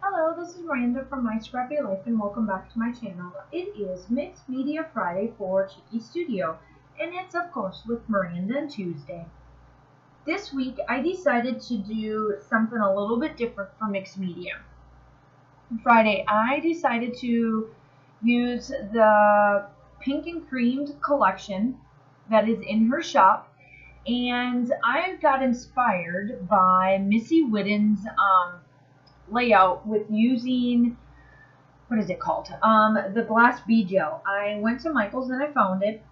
Hello, this is Miranda from My Scrappy Life and welcome back to my channel. It is Mixed Media Friday for Cheeky Studio, and it's of course with Miranda and Tuesday. This week I decided to do something a little bit different for Mixed Media. Friday I decided to use the pink and creamed collection that is in her shop, and I got inspired by Missy Whitten's layout with using, what is it called? The glass bead gel. I went to Michael's and I found it,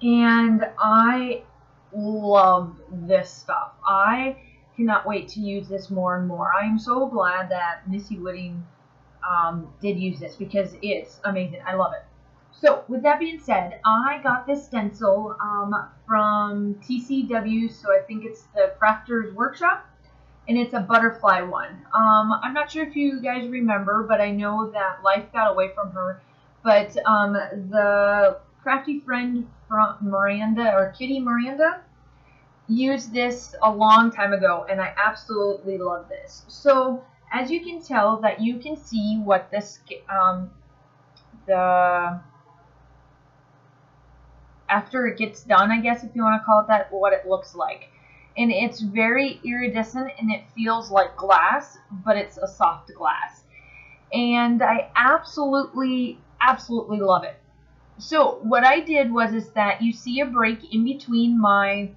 and I love this stuff. I cannot wait to use this more and more. I am so glad that Missy Whitten did use this because it's amazing. I love it. So with that being said, I got this stencil from TCW, so I think it's the Crafters Workshop. And it's a butterfly one. I'm not sure if you guys remember, but I know that life got away from her. But the crafty friend from Miranda, or Kitty Miranda, used this a long time ago, and I absolutely love this. So as you can tell, that you can see what this after it gets done, I guess if you want to call it that, what it looks like. And it's very iridescent and it feels like glass, but it's a soft glass. And I absolutely love it. So what I did is that you see a break in between my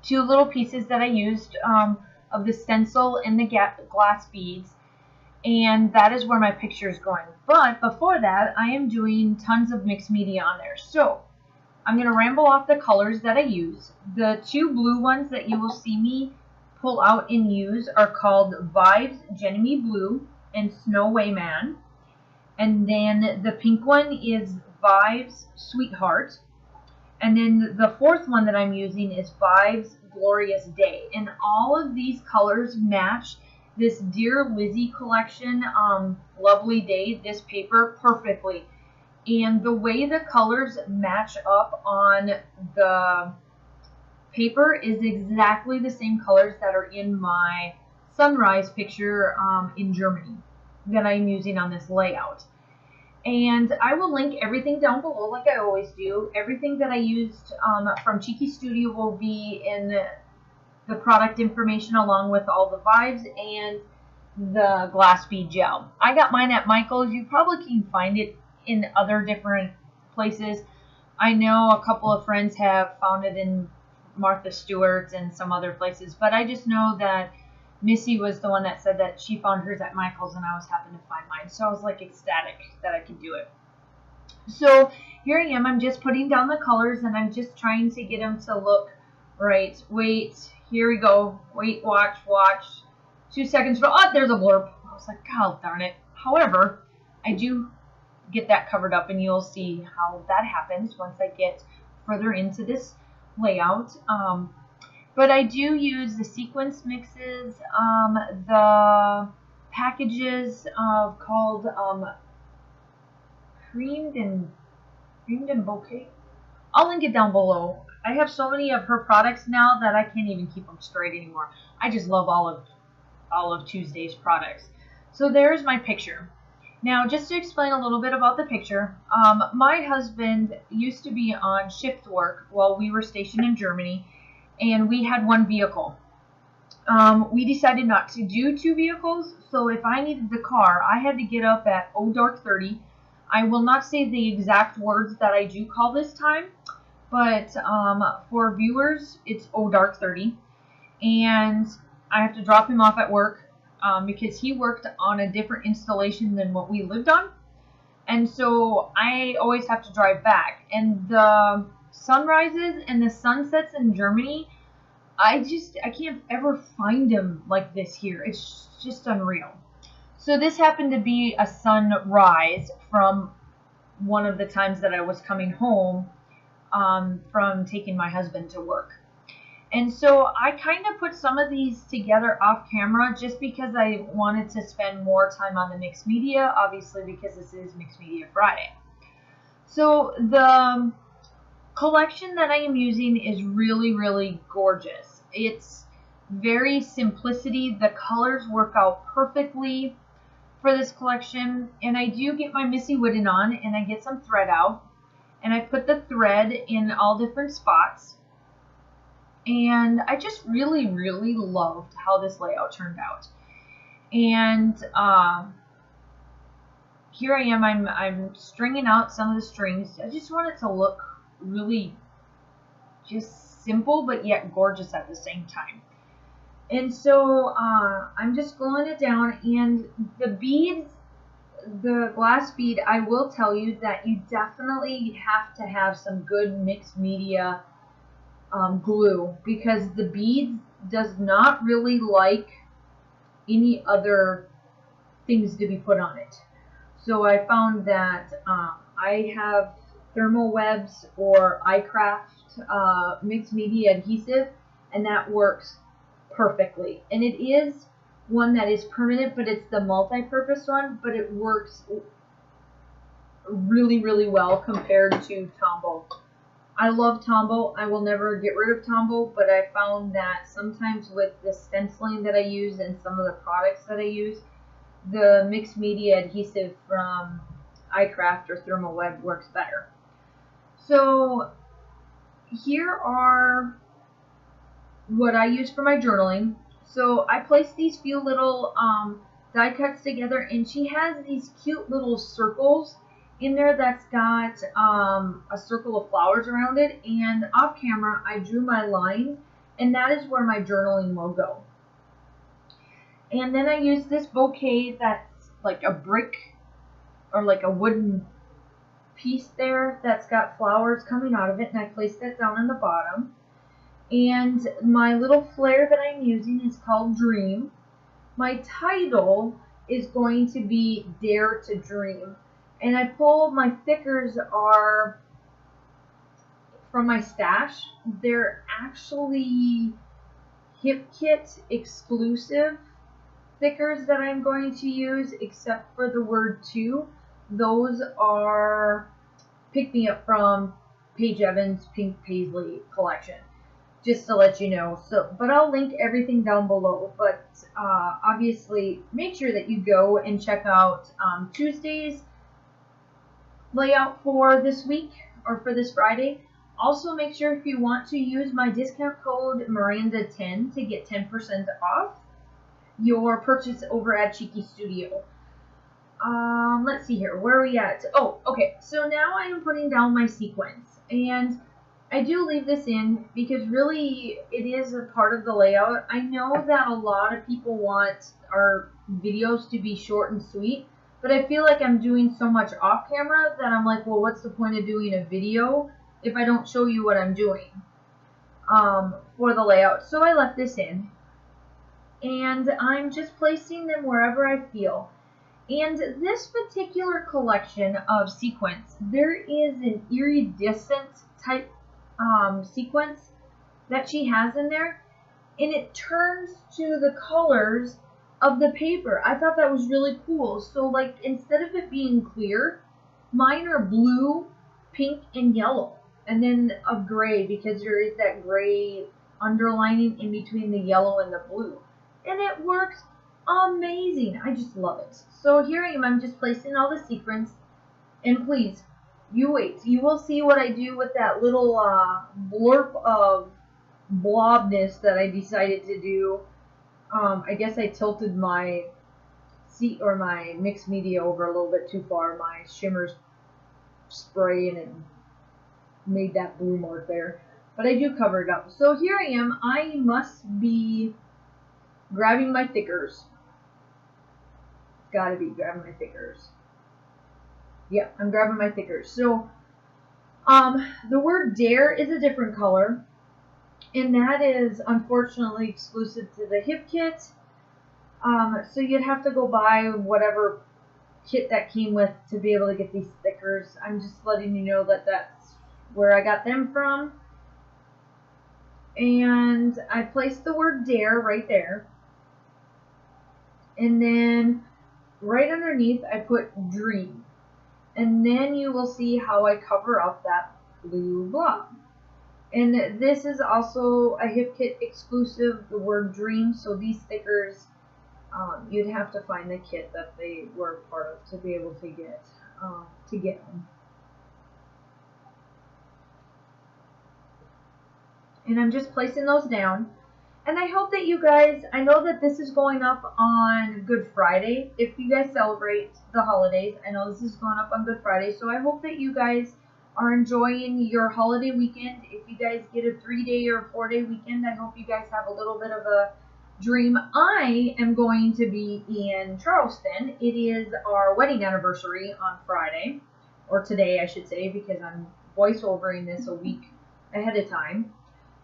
two little pieces that I used of the stencil and the glass beads. And that is where my picture is going. But before that, I am doing tons of mixed media on there. So I'm going to ramble off the colors that I use. The two blue ones that you will see me pull out and use are called Vibez Jeni Blue and Snow Way Man. And then the pink one is Vibez Sweetheart. And then the fourth one that I'm using is Vibez Glorious Day. And all of these colors match this Dear Lizzie collection, Lovely Day, this paper perfectly. And the way the colors match up on the paper is exactly the same colors that are in my sunrise picture in Germany that I'm using on this layout. And I will link everything down below like I always do. Everything that I used from Cheeky Studio will be in the product information along with all the vibes and the glass bead gel. I got mine at Michael's. You probably can find it in other different places. I know a couple of friends have found it in Martha Stewart's and some other places, but I just know that Missy was the one that said that she found hers at Michael's, and I was happy to find mine. So I was like ecstatic that I could do it. So here I am. I'm just putting down the colors, and I'm just trying to get them to look right. Wait, here we go. Wait, watch. 2 seconds. Oh, there's a blurb. I was like, God darn it. However, I do get that covered up, and you'll see how that happens once I get further into this layout. But I do use the sequence mixes, the packages called creamed and bouquet. I'll link it down below. I have so many of her products now that I can't even keep them straight anymore. I just love all of Tuesday's products. So there's my picture. Now, just to explain a little bit about the picture, my husband used to be on shift work while we were stationed in Germany, and we had one vehicle. We decided not to do two vehicles, so if I needed the car, I had to get up at dark 30. I will not say the exact words that I do call this time, but for viewers, it's dark 30, and I have to drop him off at work. Because he worked on a different installation than what we lived on. And so I always have to drive back. And the sunrises and the sunsets in Germany, I can't ever find them like this here. It's just unreal. So this happened to be a sunrise from one of the times that I was coming home from taking my husband to work. And so I kind of put some of these together off camera just because I wanted to spend more time on the mixed media, obviously because this is Mixed Media Friday. So the collection that I am using is really gorgeous. It's very simplicity. The colors work out perfectly for this collection. And I do get my Missy Wooden on, and I get some thread out, and I put the thread in all different spots. And I just really, really loved how this layout turned out. And here I am, I'm stringing out some of the strings. I just want it to look really just simple, but yet gorgeous at the same time. And so I'm just gluing it down, and the beads, the glass bead, I will tell you that you definitely have to have some good mixed media glue, because the beads does not really like any other things to be put on it. So I found that I have thermal webs or iCraft mixed media adhesive, and that works perfectly. And it is one that is permanent, but it's the multi-purpose one, but it works really, really well compared to Tombow. I love Tombow. I will never get rid of Tombow, but I found that sometimes with the stenciling that I use and some of the products that I use, the mixed media adhesive from iCraft or Thermal Web works better. So here are what I use for my journaling. So I placed these few little die cuts together, and she has these cute little circles in there that's got a circle of flowers around it, and off camera I drew my lines, and that is where my journaling will go. And then I used this bouquet that's like a brick or like a wooden piece there that's got flowers coming out of it, and I placed that down in the bottom. And my little flare that I'm using is called Dream. My title is going to be Dare to Dream. And I pulled, my thickers are from my stash. They're actually Hip Kit exclusive thickers that I'm going to use, except for the word to. Those are Pick Me Up from Paige Evans' Pink Paisley collection, just to let you know. So, but I'll link everything down below. But obviously, make sure that you go and check out Tuesday's layout for this week or for this Friday. Also, make sure if you want to use my discount code Miranda10 to get 10% off your purchase over at Cheeky Studio. Let's see here. Where are we at? Oh, okay. So now I am putting down my sequins, and I do leave this in because really it is a part of the layout. I know that a lot of people want our videos to be short and sweet, but I feel like I'm doing so much off camera that I'm like, well, what's the point of doing a video if I don't show you what I'm doing for the layout? So I left this in, and I'm just placing them wherever I feel. And this particular collection of sequins, there is an iridescent type sequence that she has in there, and it turns to the colors of the paper. I thought that was really cool. So like, instead of it being clear, mine are blue, pink, and yellow, and then a gray, because there is that gray underlining in between the yellow and the blue, and it works amazing. I just love it. So here I am, I'm just placing all the sequins, and please, you wait. You will see what I do with that little blurb of blobness that I decided to do. I guess I tilted my my mixed media over a little bit too far, my Shimmerz spray, and it made that blue mark there. But I do cover it up. So here I am. I must be grabbing my thickers. Gotta be grabbing my thickers. Yeah, I'm grabbing my thickers. So, the word Dare is a different color, and that is unfortunately exclusive to the Hip Kit. So you'd have to go buy whatever kit that came with to be able to get these thickers. I'm just letting you know that that's where I got them from. And I placed the word Dare right there. And then right underneath I put Dream. And then you will see how I cover up that blue blob. And this is also a Hip Kit exclusive, the word dream. So these stickers, you'd have to find the kit that they were part of to be able to get them. And I'm just placing those down. And I hope that you guys, I know that this is going up on Good Friday. If you guys celebrate the holidays, I know this is going up on Good Friday. So I hope that you guys are enjoying your holiday weekend. If you guys get a 3-day or 4-day weekend, I hope you guys have a little bit of a dream. I am going to be in Charleston. It is our wedding anniversary on Friday, or today I should say, because I'm voiceovering this a week ahead of time.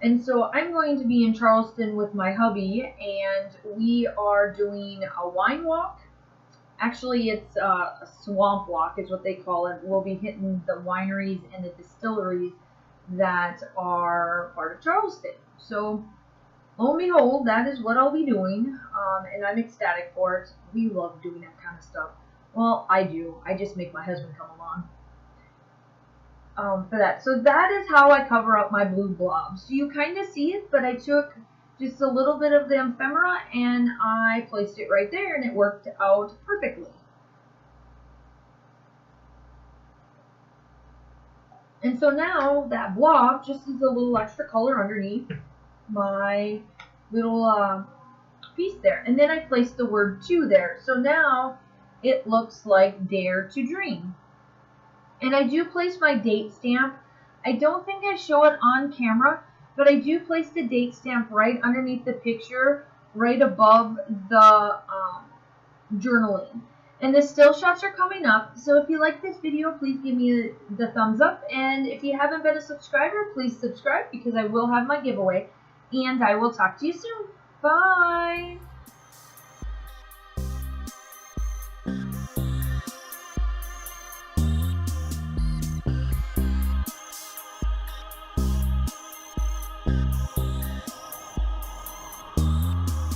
And so I'm going to be in Charleston with my hubby, and we are doing a wine walk. Actually, it's a swamp walk is what they call it. We'll be hitting the wineries and the distilleries that are part of Charleston. So, lo and behold, that is what I'll be doing, and I'm ecstatic for it. We love doing that kind of stuff. Well, I do. I just make my husband come along. For that. So that is how I cover up my blue blobs. So you kind of see it, but I took just a little bit of the ephemera and I placed it right there and it worked out perfectly. And so now that blob just is a little extra color underneath my little piece there. And then I placed the word to there. So now it looks like Dare to Dream. And I do place my date stamp. I don't think I show it on camera, but I do place the date stamp right underneath the picture, right above the journaling. And the still shots are coming up, so if you like this video, please give me the thumbs up. And if you haven't been a subscriber, please subscribe because I will have my giveaway. And I will talk to you soon. Bye!